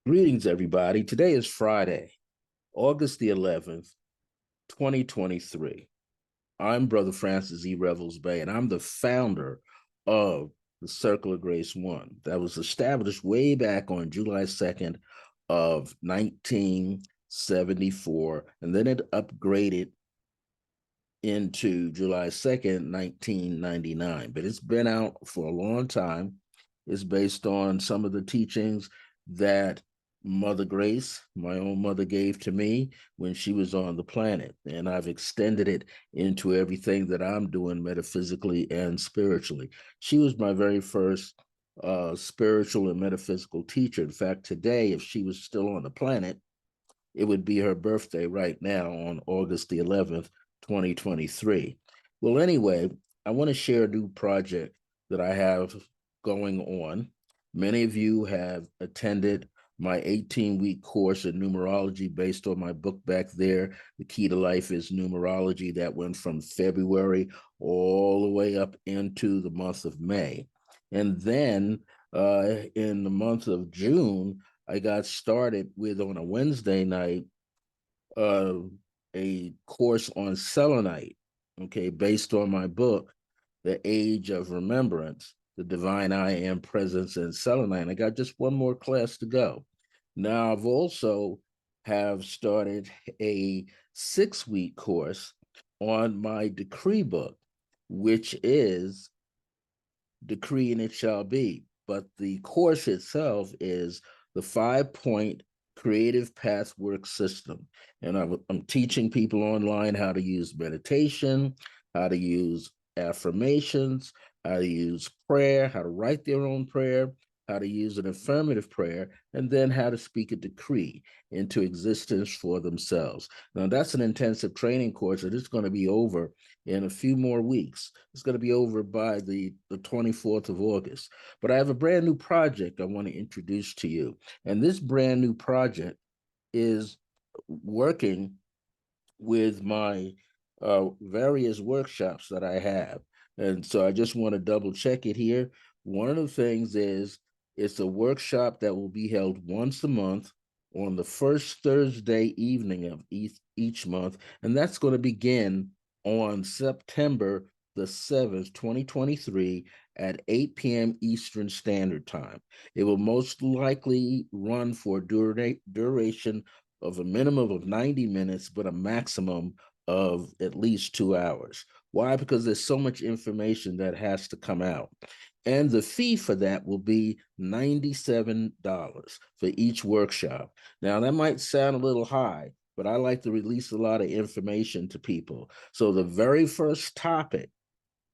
Greetings, everybody. Today is Friday, August the 11th, 2023. I'm Brother Francis E. Revels-Bey, and I'm the founder of the Circle of Grace One that was established way back on July 2nd of 1974, and then it upgraded into July 2nd, 1999. But it's been out for a long time. It's based on some of the teachings that Mother Grace, my own mother, gave to me when she was on the planet. And I've extended it into everything that I'm doing metaphysically and spiritually. She was my very first spiritual and metaphysical teacher. In fact, today, if she was still on the planet, it would be her birthday right now on August the 11th, 2023. Well, anyway, I want to share a new project that I have going on. Many of you have attended my 18-week course in numerology based on my book back there. The Key to Life is Numerology. That went from February all the way up into the month of May. And then in the month of June, I got started with on a Wednesday night uh, a course on selenite, okay, based on my book, The Age of Remembrance, The Divine I Am Presence in Selenite. I got just one more class to go. Now I've also have started a 6-week course on my decree book, which is Decree and It Shall Be. But the course itself is the 5-point creative path work system. And I'm teaching people online how to use meditation, how to use affirmations, how to use prayer, how to write their own prayer, how to use an affirmative prayer, and then how to speak a decree into existence for themselves. Now, that's an intensive training course that is going to be over in a few more weeks. It's going to be over by the 24th of August. But I have a brand new project I want to introduce to you. And this brand new project is working with my various workshops that I have. And so I just want to double check it here. One of the things is it's a workshop that will be held once a month on the first Thursday evening of each month. And that's going to begin on September the 7th, 2023 at 8 p.m. Eastern Standard Time. It will most likely run for duration of a minimum of 90 minutes, but a maximum of at least 2 hours. Why? Because there's so much information that has to come out. And the fee for that will be $97 for each workshop. Now, that might sound a little high, but I like to release a lot of information to people. So the very first topic,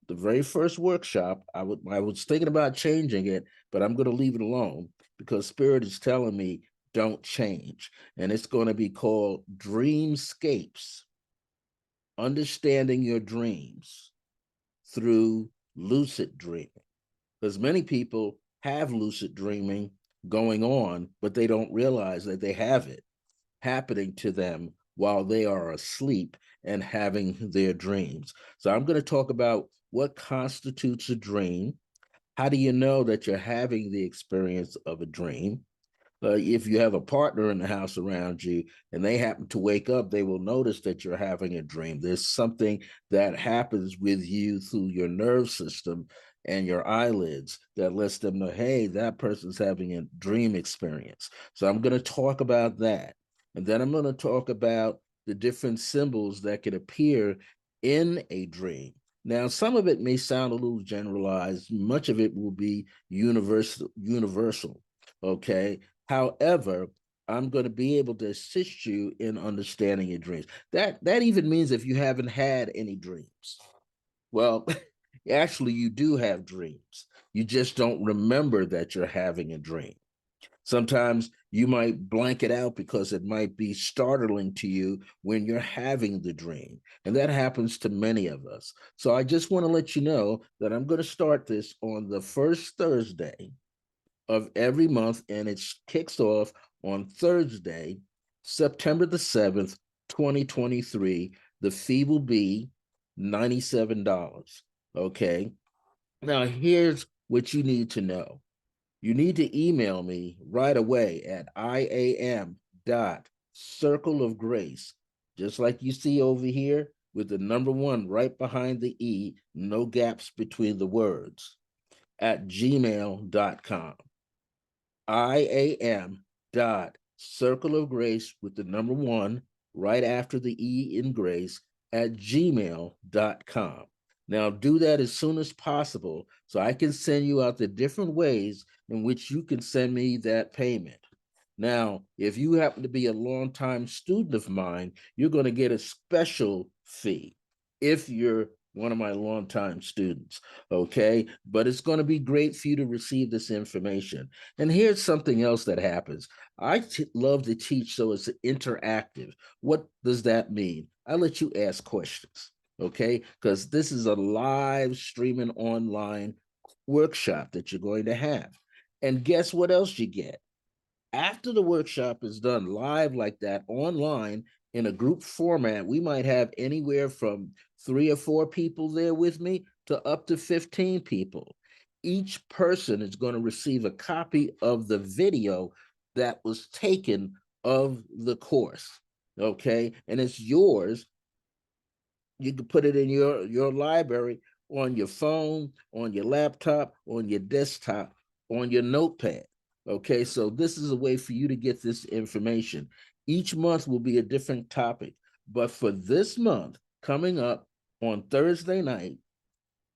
the very first workshop, I was thinking about changing it, but I'm going to leave it alone because Spirit is telling me don't change. And it's going to be called Dreamscapes, Understanding Your Dreams Through Lucid Dreaming. Because many people have lucid dreaming going on, but they don't realize that they have it happening to them while they are asleep and having their dreams. So I'm going to talk about what constitutes a dream. How do you know that you're having the experience of a dream? If you have a partner in the house around you and they happen to wake up, they will notice that you're having a dream. There's something that happens with you through your nerve system and your eyelids that lets them know, hey, that person's having a dream experience. So I'm going to talk about that. And then I'm going to talk about the different symbols that can appear in a dream. Now, some of it may sound a little generalized. Much of it will be universal. Okay. However, I'm going to be able to assist you in understanding your dreams. That even means if you haven't had any dreams. Well, actually, you do have dreams. You just don't remember that you're having a dream. Sometimes you might blank it out because it might be startling to you when you're having the dream. And that happens to many of us. So I just want to let you know that I'm going to start this on the first Thursday of every month, and it kicks off on Thursday, September the 7th, 2023. The fee will be $97. Okay. Now, here's what you need to know. You need to email me right away at iam.circleofgrace, just like you see over here with the number 1 right behind the E, no gaps between the words, at gmail.com. iam.circleofgrace with the number 1 right after the E in grace at gmail.com. Now, do that as soon as possible so I can send you out the different ways in which you can send me that payment. Now, if you happen to be a longtime student of mine, you're going to get a special fee if you're one of my longtime students, okay? But it's going to be great for you to receive this information. And here's something else that happens. I love to teach so it's interactive. What does that mean? I let you ask questions, okay? Because this is a live streaming online workshop that you're going to have. And guess what else you get? After the workshop is done live like that online in a group format, we might have anywhere from 3 or 4 people there with me to up to 15 people. Each person is going to receive a copy of the video that was taken of the course. Okay. And it's yours. You can put it in your library, on your phone, on your laptop, on your desktop, on your notepad. Okay, so this is a way for you to get this information. Each month will be a different topic, but for this month coming up on Thursday night,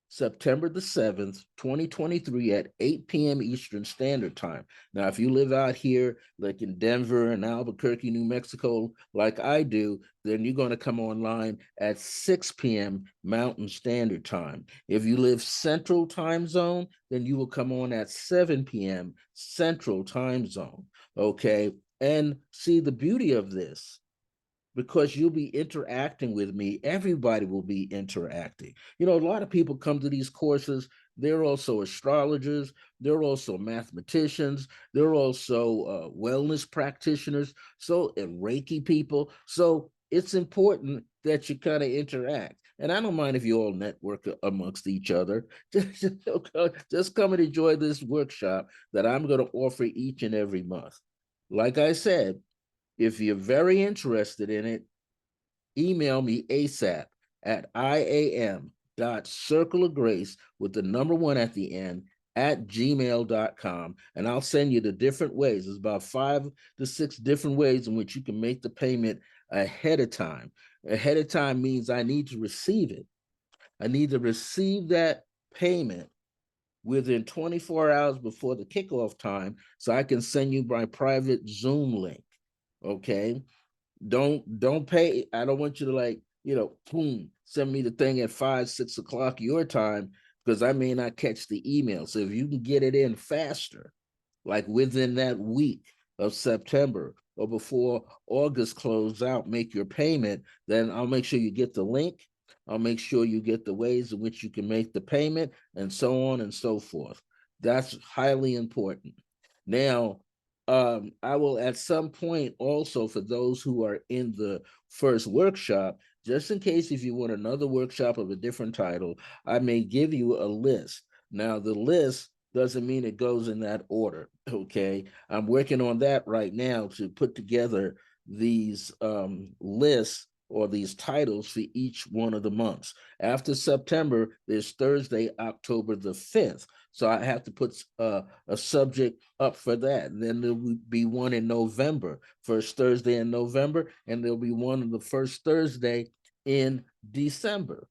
September the 7th, 2023 at 8 p.m. Eastern Standard Time. Now, if you live out here, like in Denver and Albuquerque, New Mexico, like I do, then you're going to come online at 6 p.m. Mountain Standard Time. If you live Central Time Zone, then you will come on at 7 p.m. Central Time Zone. Okay. And see, the beauty of this, because you'll be interacting with me, everybody will be interacting. You know, a lot of people come to these courses, they're also astrologers, they're also mathematicians, they're also wellness practitioners, so and Reiki people. So it's important that you kind of interact. And I don't mind if you all network amongst each other. Just come and enjoy this workshop that I'm going to offer each and every month. Like I said, if you're very interested in it, email me ASAP at iam.circleofgrace with the number 1 at the end at gmail.com, and I'll send you the different ways. There's about 5 to 6 different ways in which you can make the payment ahead of time. Ahead of time means I need to receive it. I need to receive that payment within 24 hours before the kickoff time so I can send you my private Zoom link. Okay. Don't pay. I don't want you to, like, boom, send me the thing at 5, 6 o'clock your time, because I may not catch the email. So if you can get it in faster, like within that week of September or before August closes out, make your payment, then I'll make sure you get the link. I'll make sure you get the ways in which you can make the payment, and so on and so forth. That's highly important. Now, I will at some point also, for those who are in the first workshop, just in case if you want another workshop of a different title, I may give you a list. Now, the list doesn't mean it goes in that order, okay? I'm working on that right now to put together these lists or these titles for each one of the months. After September, there's Thursday, October the 5th. So I have to put a subject up for that. And then there will be one in November, first Thursday in November, and there'll be one on the first Thursday in December.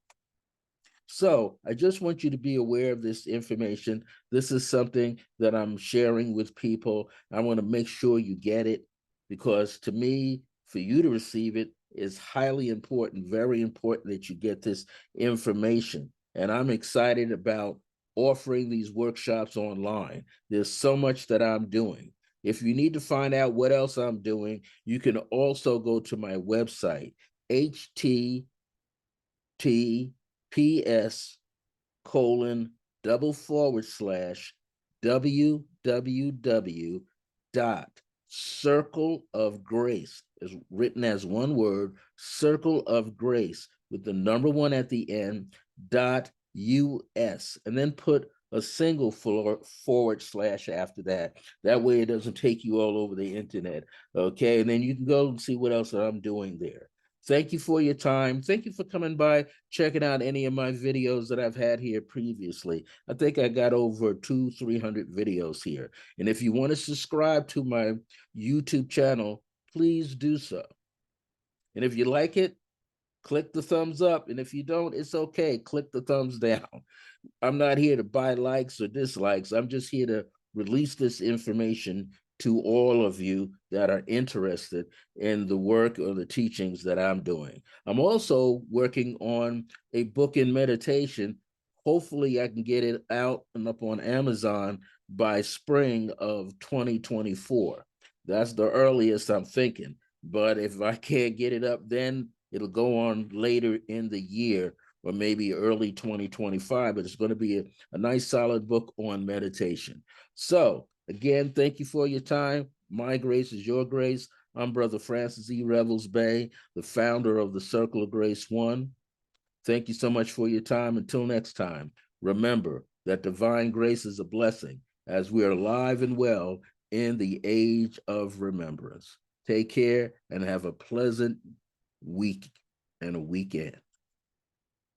So I just want you to be aware of this information. This is something that I'm sharing with people. I want to make sure you get it, because to me, for you to receive it is highly important, very important that you get this information. And I'm excited about offering these workshops online. There's so much that I'm doing. If you need to find out what else I'm doing, you can also go to my website, https://www dot circle of grace, is written as one word, circle of grace with the number 1 at the end, dot US, and then put a single forward slash after that. That way it doesn't take you all over the internet. Okay. And then you can go and see what else I'm doing there. Thank you for your time. Thank you for coming by, checking out any of my videos that I've had here previously. I think I got over 300 videos here. And if you want to subscribe to my YouTube channel, please do so. And if you like it, click the thumbs up. And if you don't, it's okay. Click the thumbs down. I'm not here to buy likes or dislikes. I'm just here to release this information to all of you that are interested in the work or the teachings that I'm doing. I'm also working on a book in meditation. Hopefully, I can get it out and up on Amazon by spring of 2024. That's the earliest I'm thinking. But if I can't get it up then, it'll go on later in the year or maybe early 2025, but it's going to be a nice solid book on meditation. So again, thank you for your time. My grace is your grace. I'm Brother Francis E. Revels-Bey, the founder of the Circle of Grace One. Thank you so much for your time. Until next time, remember that divine grace is a blessing as we are alive and well in the age of remembrance. Take care and have a pleasant week and a weekend.